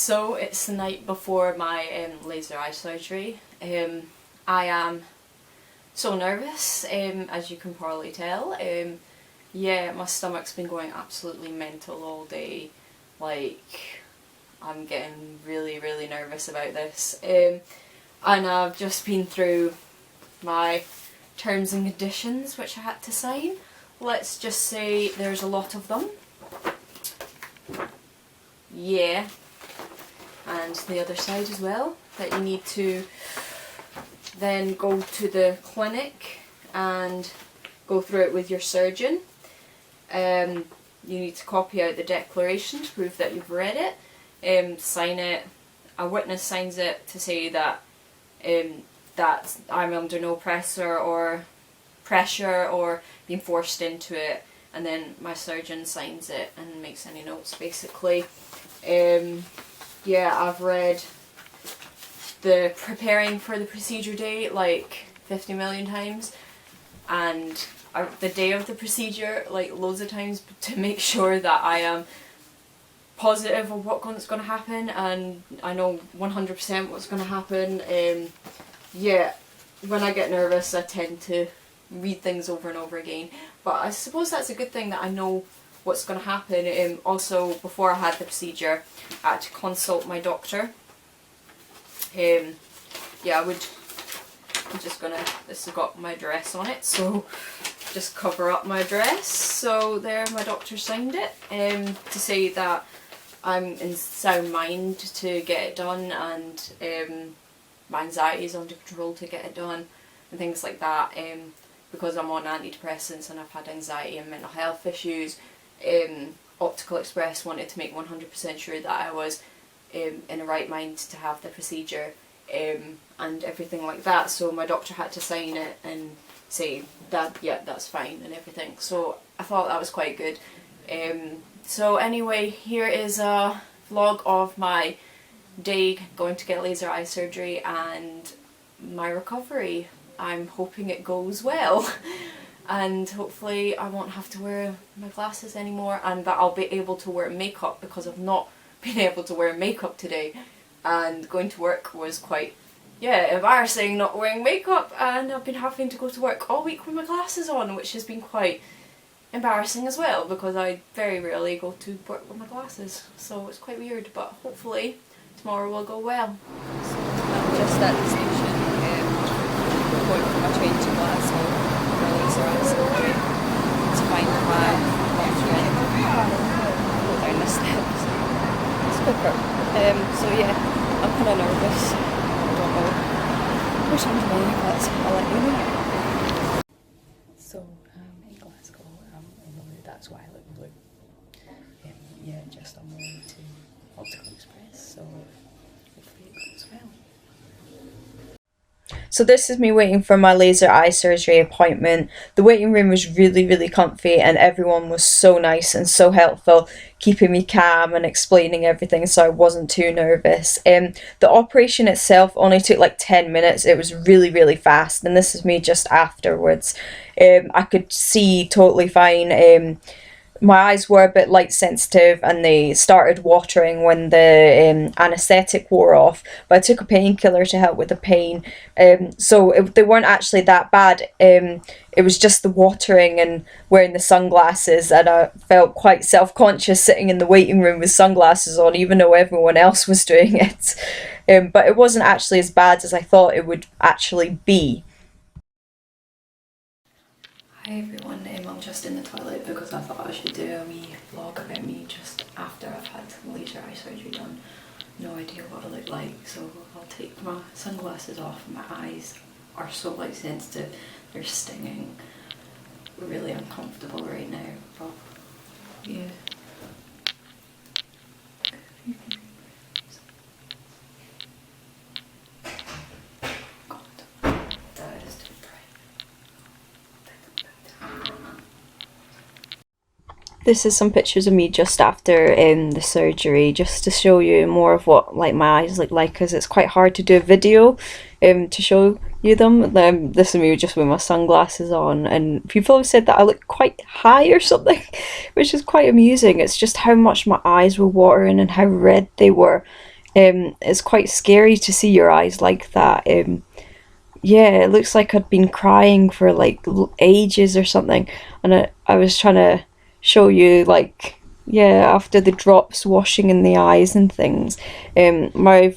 So it's the night before my laser eye surgery. I am so nervous, as you can probably tell. Yeah, my stomach's been going absolutely mental all day. Like, I'm getting really nervous about this. And I've just been through my terms and conditions which I had to sign. Let's just say there's a lot of them. Yeah. And the other side as well, that you need to then go to the clinic and go through it with your surgeon. You need to copy out the declaration to prove that you've read it, sign it. A witness signs it to say that that I'm under no pressure or being forced into it, and then my surgeon signs it and makes any notes basically. Yeah, I've read the preparing for the procedure day like 50 million times, and the day of the procedure like loads of times to make sure that I am positive of what's going to happen, and I know 100% what's going to happen. Yeah, when I get nervous I tend to read things over and over again, but I suppose that's a good thing that I know what's going to happen. Also, before I had the procedure, I had to consult my doctor. Yeah, I'm just gonna, this has got my address on it, so just cover up my address. So there, my doctor signed it to say that I'm in sound mind to get it done, and my anxiety is under control to get it done, and things like that. Because I'm on antidepressants and I've had anxiety and mental health issues. Optical Express wanted to make 100% sure that I was in the right mind to have the procedure and everything like that, so my doctor had to sign it and say that, yeah, that's fine and everything, so I thought that was quite good. So anyway, here is a vlog of my day going to get laser eye surgery and my recovery. I'm hoping it goes well. And hopefully I won't have to wear my glasses anymore, and that I'll be able to wear makeup, because I've not been able to wear makeup today, and going to work was quite, yeah, embarrassing not wearing makeup, and I've been having to go to work all week with my glasses on, which has been quite embarrassing as well, because I very rarely go to work with my glasses, so it's quite weird, but hopefully tomorrow will go well. So I'm just at the station, going for my train to Glasgow. Laser eye surgery to find my appointment. Go down the steps. It's quicker. So yeah, I'm kind of nervous. I don't know which one's mine, but I'll let you know. So in Glasgow, that's why I look blue. Yeah, just on my way to Optical Express, so hopefully it goes well. So this is me waiting for my laser eye surgery appointment. The waiting room was really comfy, and everyone was so nice and so helpful, keeping me calm and explaining everything so I wasn't too nervous. The operation itself only took like 10 minutes. It was really fast, and this is me just afterwards. I could see totally fine. My eyes were a bit light sensitive and they started watering when the anaesthetic wore off, but I took a painkiller to help with the pain, so they weren't actually that bad. It was just the watering and wearing the sunglasses, and I felt quite self-conscious sitting in the waiting room with sunglasses on, even though everyone else was doing it. But it wasn't actually as bad as I thought it would actually be. Hi everyone, I'm just in the toilet because I thought I should do a wee vlog about me just after I've had laser eye surgery done. No idea what I look like, so I'll take my sunglasses off. My eyes are so light sensitive, they're stinging. Really uncomfortable right now, but yeah. This is some pictures of me just after the surgery, just to show you more of what like my eyes look like, because it's quite hard to do a video to show you them. This is me just with my sunglasses on, and people have said that I look quite high or something, which is quite amusing. It's just how much my eyes were watering and how red they were. It's quite scary to see your eyes like that. Yeah, it looks like I'd been crying for like ages or something, and I was trying to show you like, yeah, after the drops washing in the eyes and things. My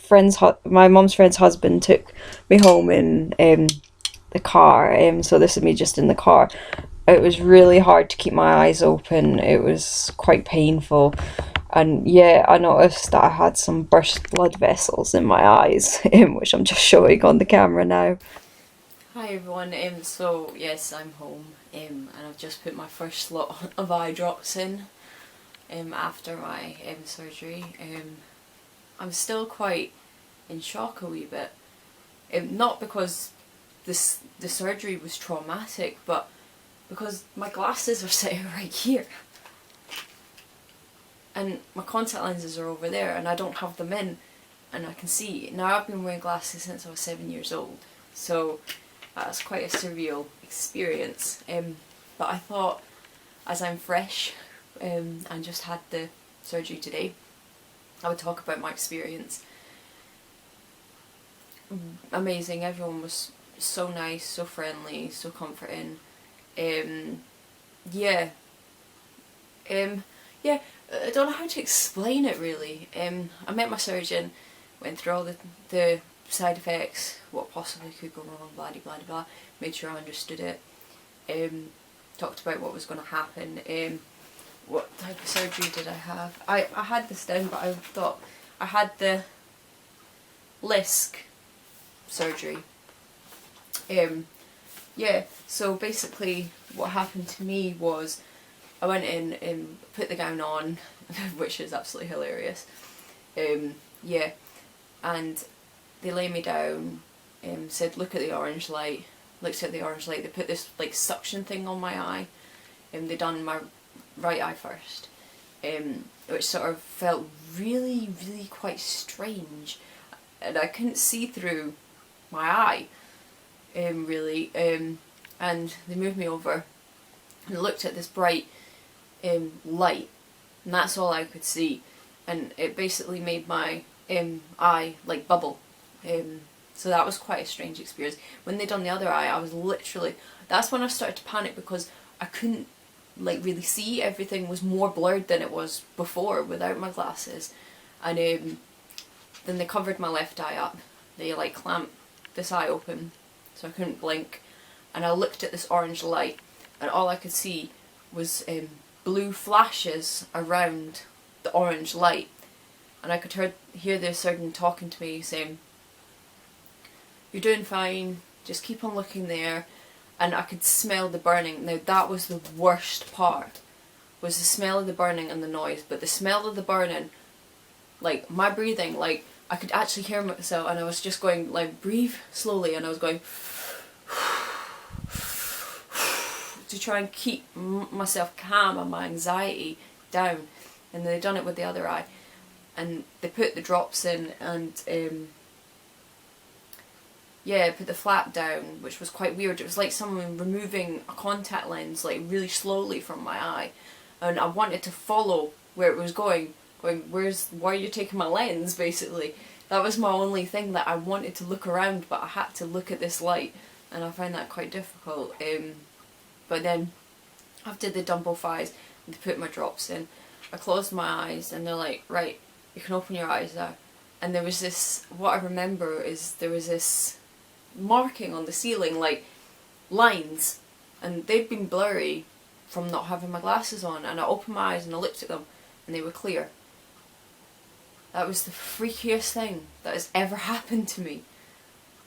mom's friend's husband took me home in the car. So this is me just in the car. It was really hard to keep my eyes open. It was quite painful. And yeah, I noticed that I had some burst blood vessels in my eyes, which I'm just showing on the camera now. Hi everyone, so yes, I'm home, and I've just put my first lot of eye drops in, after my surgery. I'm still quite in shock a wee bit, not because the surgery was traumatic, but because my glasses are sitting right here, and my contact lenses are over there, and I don't have them in, and I can see. Now I've been wearing glasses since I was 7 years old, so that's quite a surreal experience. But I thought, as I'm fresh, and just had the surgery today, I would talk about my experience. Amazing, everyone was so nice, so friendly, so comforting. Yeah. Yeah, I don't know how to explain it really. I met my surgeon, went through all the side effects, what possibly could go wrong, blah de blah de blah, made sure I understood it, talked about what was going to happen. What type of surgery did I have? I had this down, but I thought I had the LASIK surgery. Yeah, so basically what happened to me was I went in and put the gown on, which is absolutely hilarious. Yeah, and they lay me down, said look at the orange light, looked at the orange light, they put this like suction thing on my eye, and they done my right eye first, which sort of felt really, really quite strange, and I couldn't see through my eye, really, and they moved me over and looked at this bright light, and that's all I could see, and it basically made my eye like bubble. So that was quite a strange experience. When they done the other eye, I was literally, that's when I started to panic because I couldn't like really see. Everything was more blurred than it was before without my glasses, and then they covered my left eye up. They like clamped this eye open so I couldn't blink, and I looked at this orange light, and all I could see was blue flashes around the orange light, and I could hear the surgeon talking to me saying, "You're doing fine, just keep on looking there," and I could smell the burning. Now that was the worst part, was the smell of the burning and the noise, but the smell of the burning, like my breathing, like I could actually hear myself, and I was just going like breathe slowly, and I was going to try and keep myself calm and my anxiety down, and they done it with the other eye, and they put the drops in, and yeah, put the flap down, which was quite weird. It was like someone removing a contact lens like really slowly from my eye, and I wanted to follow where it was going, why are you taking my lens, basically. That was my only thing, that I wanted to look around, but I had to look at this light, and I found that quite difficult. But then, after they done both eyes, they put my drops in, I closed my eyes, and they're like, right, you can open your eyes now. And there was this, what I remember is there was this marking on the ceiling, like lines, and they'd been blurry from not having my glasses on, and I opened my eyes and I looked at them, and they were clear. That was the freakiest thing that has ever happened to me.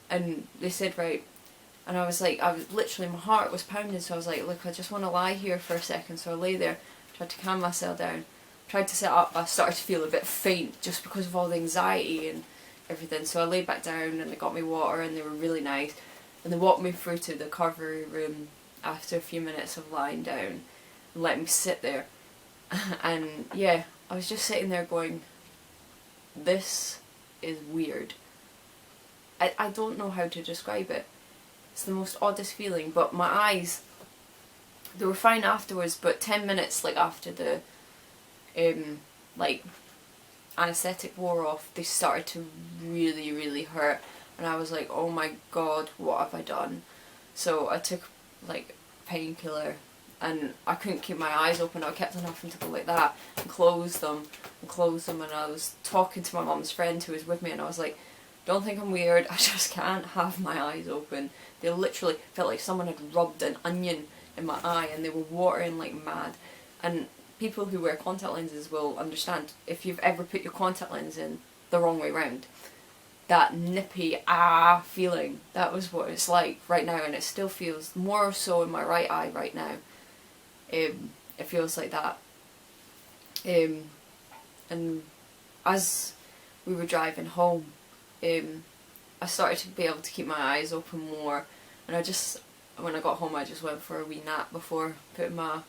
And they said, right, and I was like, I was literally, my heart was pounding, so I was like, look, I just want to lie here for a second. So I lay there, tried to calm myself down, tried to sit up. I started to feel a bit faint just because of all the anxiety and everything. So I laid back down, and they got me water, and they were really nice, and they walked me through to the recovery room after a few minutes of lying down and let me sit there. And yeah, I was just sitting there going, this is weird. I don't know how to describe it. It's the most oddest feeling, but my eyes, they were fine afterwards, but 10 minutes like after the like anaesthetic wore off, they started to really, really hurt. And I was like, oh my god, what have I done? So I took like painkiller, and I couldn't keep my eyes open. I kept on having to go like that and close them and close them. And I was talking to my mum's friend who was with me, and I was like, don't think I'm weird, I just can't have my eyes open. They literally felt like someone had rubbed an onion in my eye, and they were watering like mad. And people who wear contact lenses will understand, if you've ever put your contact lens in the wrong way round, that nippy feeling, that was what it's like right now, and it still feels more so in my right eye right now. It feels like that. And as we were driving home, I started to be able to keep my eyes open more, and when I got home I just went for a wee nap before putting my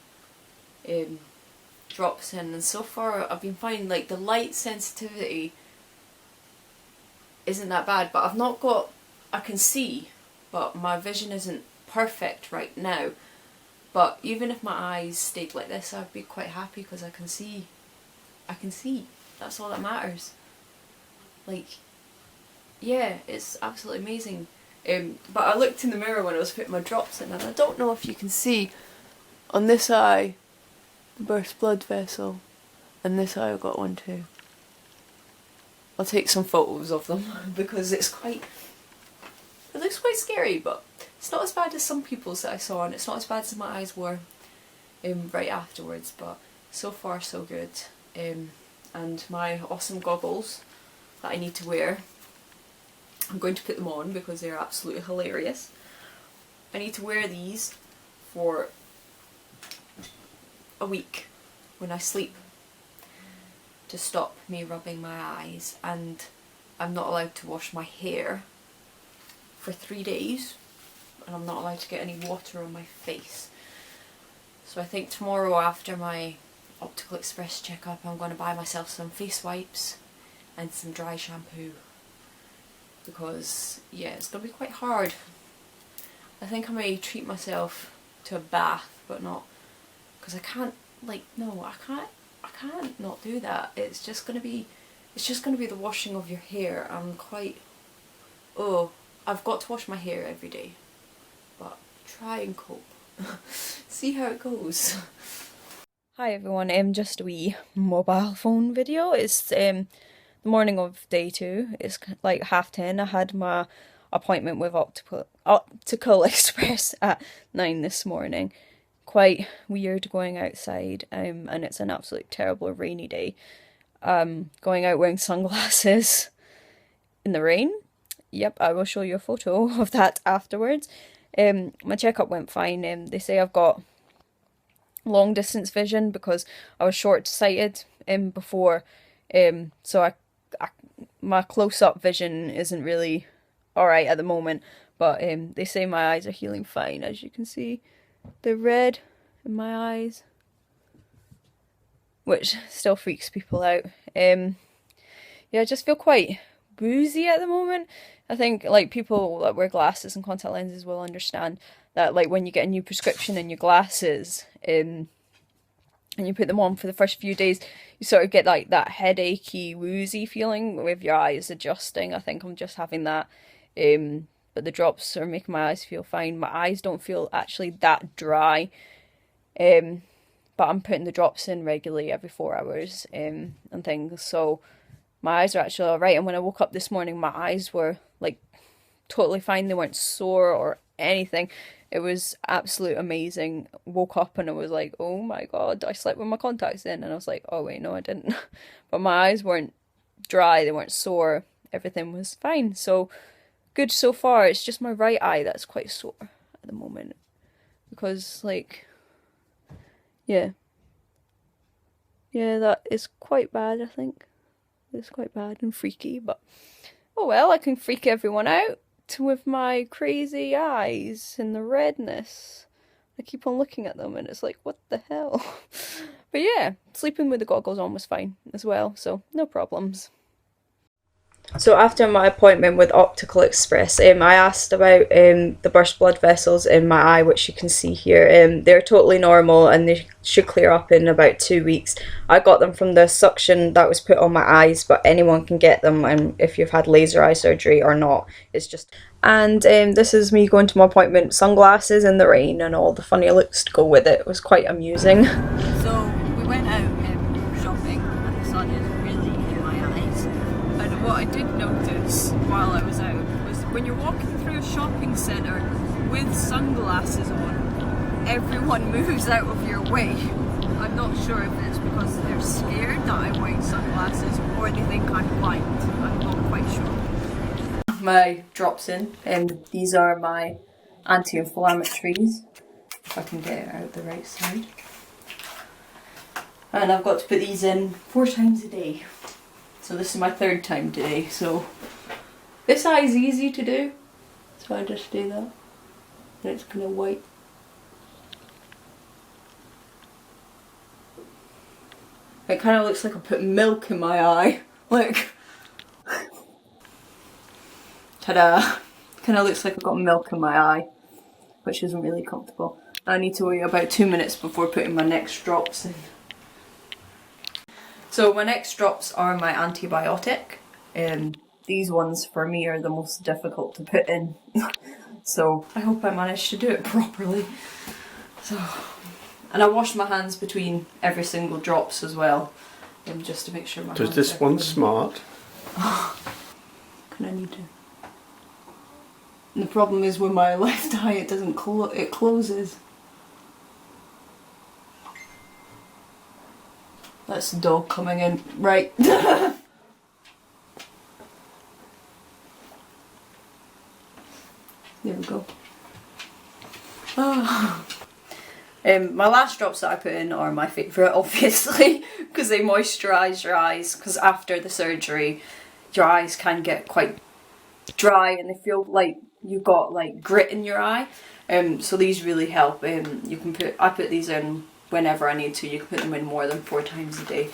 drops in, and so far I've been finding like the light sensitivity isn't that bad, but I can see, but my vision isn't perfect right now. But even if my eyes stayed like this, I'd be quite happy because I can see. That's all that matters. Like, yeah, it's absolutely amazing. But I looked in the mirror when I was putting my drops in, and I don't know if you can see on this eye the burst blood vessel, and this eye I've got one too. I'll take some photos of them because it looks quite scary, but it's not as bad as some people's that I saw, and it's not as bad as my eyes were right afterwards, but so far so good. And my awesome goggles that I need to wear, I'm going to put them on because they're absolutely hilarious. I need to wear these for a week when I sleep to stop me rubbing my eyes, and I'm not allowed to wash my hair for 3 days, and I'm not allowed to get any water on my face. So I think tomorrow after my Optical Express checkup I'm going to buy myself some face wipes and some dry shampoo, because yeah, it's going to be quite hard. I think I may treat myself to a bath, but not, because I can't, like, no, I can't not do that. It's just going to be the washing of your hair. I've got to wash my hair every day, but try and cope. See how it goes. Hi everyone, just a wee mobile phone video. It's the morning of day 2. It's like 10:30. I had my appointment with Optical Express at 9 this morning. Quite weird going outside, and it's an absolute terrible rainy day. Going out wearing sunglasses in the rain. Yep, I will show you a photo of that afterwards. My checkup went fine. They say I've got long distance vision because I was short sighted before, so my close up vision isn't really alright at the moment, but they say my eyes are healing fine. As you can see, they're red in my eyes, which still freaks people out. Yeah, I just feel quite woozy at the moment. I think like people that wear glasses and contact lenses will understand that, like when you get a new prescription in your glasses and you put them on for the first few days, you sort of get like that headachy, woozy feeling with your eyes adjusting. I think I'm just having that, but the drops are making my eyes feel fine. My eyes don't feel actually that dry, but I'm putting the drops in regularly every 4 hours and things, so my eyes are actually alright. And when I woke up this morning, my eyes were like totally fine. They weren't sore or anything. It was absolute amazing. Woke up and I was like, oh my god, I slept with my contacts in, and I was like, oh wait, no I didn't. But my eyes weren't dry, they weren't sore, everything was fine. So good so far. It's just my right eye that's quite sore at the moment, because like, yeah, that is quite bad. I think it's quite bad and freaky, but oh well, I can freak everyone out with my crazy eyes and the redness. I keep on looking at them and it's like, what the hell? But yeah, sleeping with the goggles on was fine as well, so no problems. So after my appointment with Optical Express, I asked about the burst blood vessels in my eye, which you can see here. They're totally normal and they should clear up in about 2 weeks. I got them from the suction that was put on my eyes, but anyone can get them, and if you've had laser eye surgery or not, it's just... And this is me going to my appointment, sunglasses in the rain and all the funny looks to go with it. It was quite amusing. So we went out shopping and the sun is really in my eyes. And what I did notice while I was out was when you're walking through a shopping centre with sunglasses on, everyone moves out of your way. I'm not sure if it's because they're scared that I'm wearing sunglasses or they think I'm blind. I'm not quite sure. My drops in, and these are my anti-inflammatories. If I can get it out the right side. And I've got to put these in 4 times a day. So this is my 3rd time today. So this eye is easy to do. So I just do that. And it's kind of white. It kind of looks like I put milk in my eye. Like, ta-da! Kind of looks like I've got milk in my eye, which isn't really comfortable. I need to wait about 2 minutes before putting my next drops in. So my next drops are my antibiotic. These ones for me are the most difficult to put in. So I hope I managed to do it properly. And I wash my hands between every single drops as well, just to make sure my hands. Does this one smart? Can I need to? And the problem is with my left eye, it doesn't it closes. That's the dog coming in. Right. There we go. Oh. My last drops that I put in are my favourite, obviously, because they moisturise your eyes, because after the surgery your eyes can get quite dry and they feel like you've got like grit in your eye. So these really help. I put these in whenever I need to. You can put them in more than 4 times a day.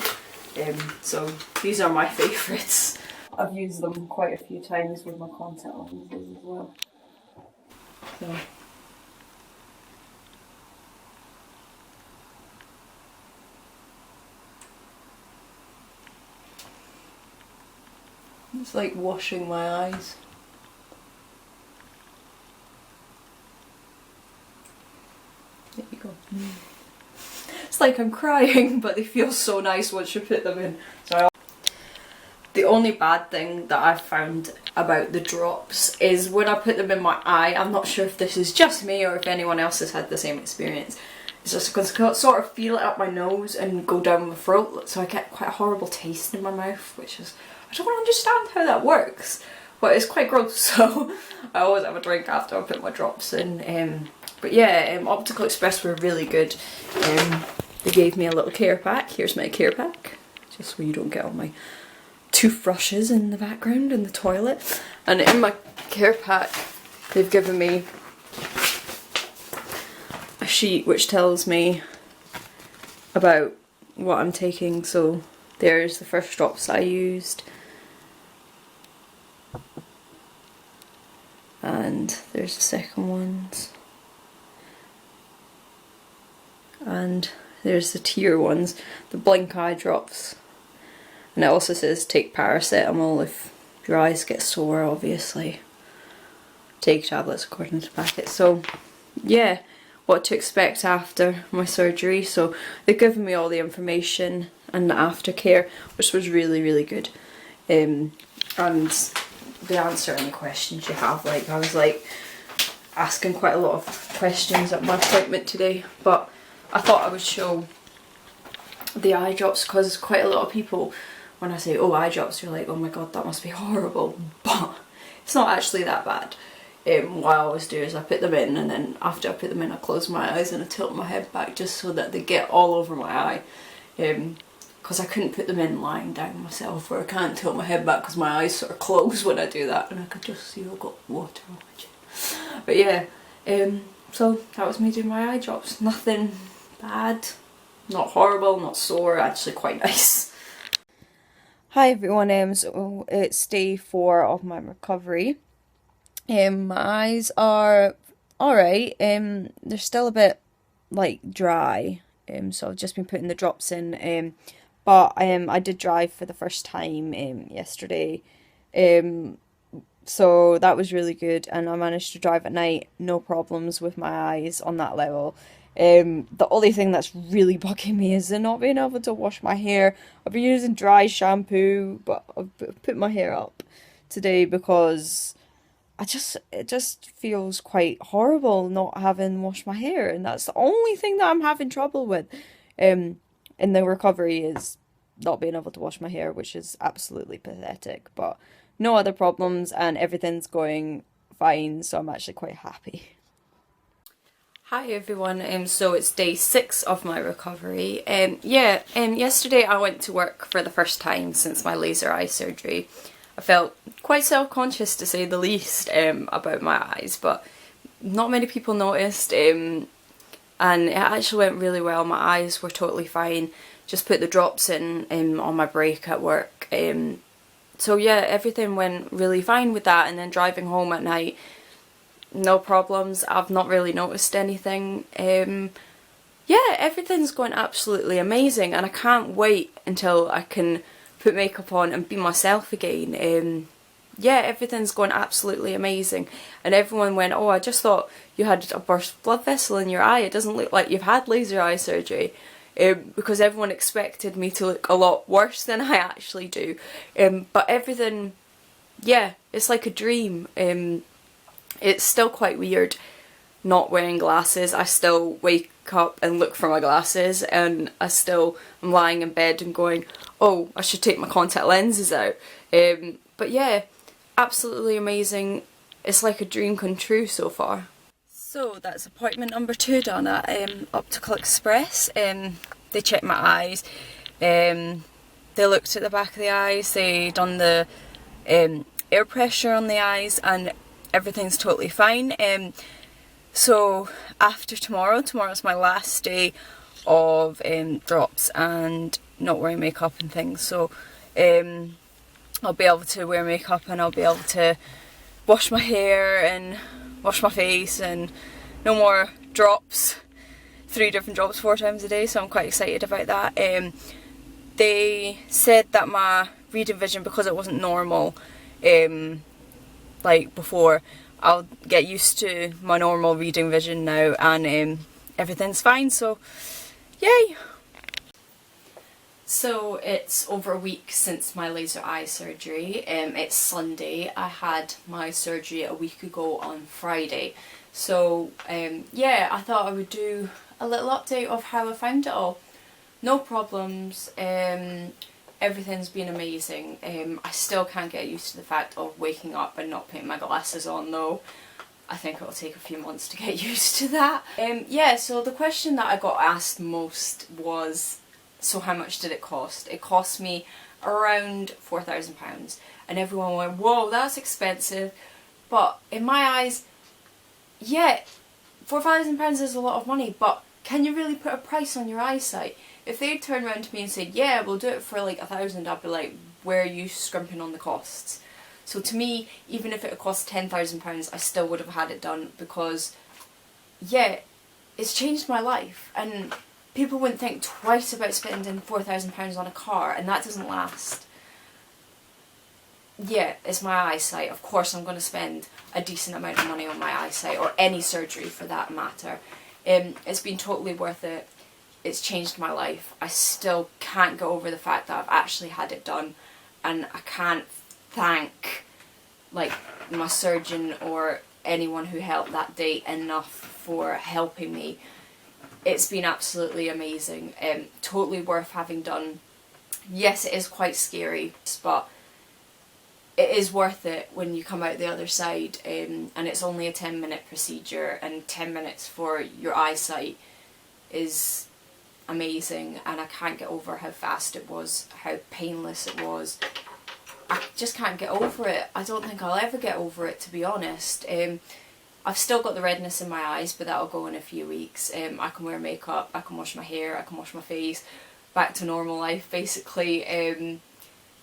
So these are my favourites. I've used them quite a few times with my contact lenses as well. So. It's like washing my eyes. There you go. It's like I'm crying, but they feel so nice once you put them in. The only bad thing that I've found about the drops is when I put them in my eye, I'm not sure if this is just me or if anyone else has had the same experience. It's just because I sort of feel it up my nose and go down my throat, so I get quite a horrible taste in my mouth, which is, I don't understand how that works, but it's quite gross, so I always have a drink after I put my drops in. But yeah, Optical Express were really good. They gave me a little care pack. Here's my care pack, just so you don't get all my toothbrushes in the background in the toilet. And in my care pack they've given me a sheet which tells me about what I'm taking. So there's the first drops I used, and there's the second ones, and there's the tier ones, the blink eye drops. And it also says take paracetamol if your eyes get sore, obviously. Take tablets according to the packet. So yeah, what to expect after my surgery. So they've given me all the information and the aftercare, which was really, really good. And they answer any questions you have. Like, I was like asking quite a lot of questions at my appointment today, but I thought I would show the eye drops because quite a lot of people, when I say, oh, eye drops, you're like, oh my god, that must be horrible. But it's not actually that bad. What I always do is I put them in, and then after I put them in I close my eyes and I tilt my head back just so that they get all over my eye. Because I couldn't put them in lying down myself, or I can't tilt my head back because my eyes sort of close when I do that, and I could just see I've got water on my chin. But yeah, so that was me doing my eye drops. Nothing bad, not horrible, not sore, actually quite nice. Hi everyone, so it's day 4 of my recovery. My eyes are alright, they're still a bit like dry, so I've just been putting the drops in, but I did drive for the first time yesterday, so that was really good, and I managed to drive at night, no problems with my eyes on that level. The only thing that's really bugging me is not being able to wash my hair. I've been using dry shampoo, but I've put my hair up today because it just feels quite horrible not having washed my hair, and that's the only thing that I'm having trouble with in the recovery is not being able to wash my hair, which is absolutely pathetic, but no other problems and everything's going fine, so I'm actually quite happy. Hi everyone, so it's day 6 of my recovery. Yesterday I went to work for the first time since my laser eye surgery. I felt quite self-conscious to say the least about my eyes, but not many people noticed, and it actually went really well. My eyes were totally fine. Just put the drops in on my break at work. So yeah, everything went really fine with that, and then driving home at night, no problems. I've not really noticed anything. Yeah, everything's going absolutely amazing, and I can't wait until I can put makeup on and be myself again. Yeah, everything's going absolutely amazing, and everyone went, "Oh, I just thought you had a burst blood vessel in your eye. It doesn't look like you've had laser eye surgery." Because everyone expected me to look a lot worse than I actually do. But everything, yeah, it's like a dream. It's still quite weird not wearing glasses. I still wake up and look for my glasses, and I still am lying in bed and going, oh, I should take my contact lenses out. But yeah, absolutely amazing. It's like a dream come true so far. So that's appointment number 2 done at Optical Express. They checked my eyes, they looked at the back of the eyes, they done the air pressure on the eyes, and everything's totally fine. So after tomorrow's my last day of drops and not wearing makeup and things, so I'll be able to wear makeup and I'll be able to wash my hair and wash my face, and no more drops, 3 different drops 4 times a day, so I'm quite excited about that. They said that my reading vision, because it wasn't normal like before, I'll get used to my normal reading vision now, and everything's fine, so yay! So it's over a week since my laser eye surgery. It's Sunday. I had my surgery a week ago on Friday. So yeah, I thought I would do a little update of how I found it all. No problems. Everything's been amazing. I still can't get used to the fact of waking up and not putting my glasses on though. I think it'll take a few months to get used to that. Yeah, so the question that I got asked most was, so how much did it cost? It cost me around £4,000, and everyone went, whoa, that's expensive. But in my eyes, yeah, £4,000 is a lot of money, but can you really put a price on your eyesight? If they'd turned around to me and said, yeah, we'll do it for like £1,000, I'd be like, where are you scrimping on the costs? So to me, even if it had cost £10,000, I still would have had it done, because yeah, it's changed my life, and people wouldn't think twice about spending £4,000 on a car, and that doesn't last. Yeah, it's my eyesight. Of course I'm going to spend a decent amount of money on my eyesight, or any surgery for that matter. It's been totally worth it. It's changed my life. I still can't get over the fact that I've actually had it done, and I can't thank like my surgeon or anyone who helped that day enough for helping me. It's been absolutely amazing. Totally worth having done. Yes, it is quite scary, but it is worth it when you come out the other side, and it's only a 10-minute procedure, and 10 minutes for your eyesight is amazing, and I can't get over how fast it was, how painless it was. I just can't get over it. I don't think I'll ever get over it, to be honest. I've still got the redness in my eyes, but that'll go in a few weeks. I can wear makeup, I can wash my hair, I can wash my face, back to normal life basically.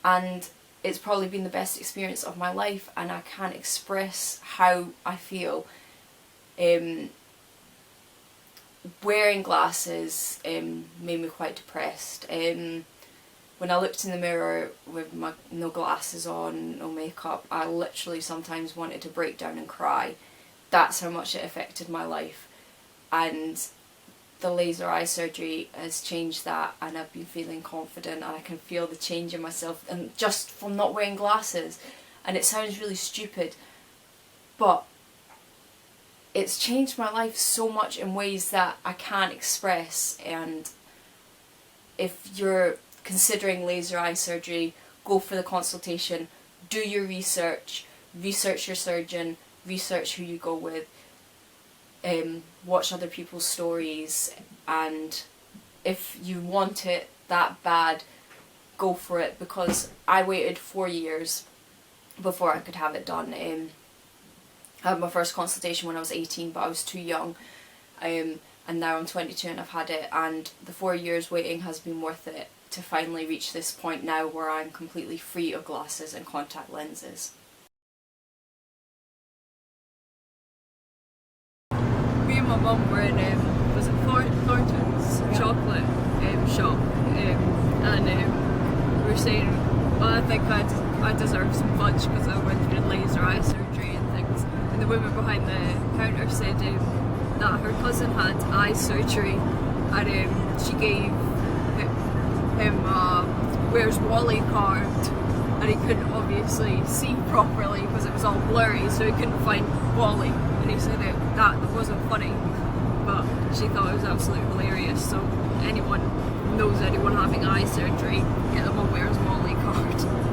and it's probably been the best experience of my life, and I can't express how I feel. Wearing glasses made me quite depressed. When I looked in the mirror with no glasses on, no makeup, I literally sometimes wanted to break down and cry. That's how much it affected my life. And the laser eye surgery has changed that, and I've been feeling confident, and I can feel the change in myself, and just from not wearing glasses. And it sounds really stupid, but it's changed my life so much in ways that I can't express. And if you're considering laser eye surgery, go for the consultation, do your research your surgeon, research who you go with, watch other people's stories, and if you want it that bad, go for it, because I waited 4 years before I could have it done. I had my first consultation when I was 18, but I was too young, and now I'm 22 and I've had it, and the 4 years waiting has been worth it to finally reach this point now where I'm completely free of glasses and contact lenses. Me and my mum were in, was it Thornton's chocolate shop, and we were saying, well, I think I deserve some fudge because I went through laser eye surgery and things. And the woman behind the counter said that her cousin had eye surgery, and she gave him a Where's Wally card, and he couldn't obviously see properly because it was all blurry, so he couldn't find Wally, and he said that wasn't funny, but she thought it was absolutely hilarious. So anyone knows anyone having eye surgery, get them a Where's Wally card.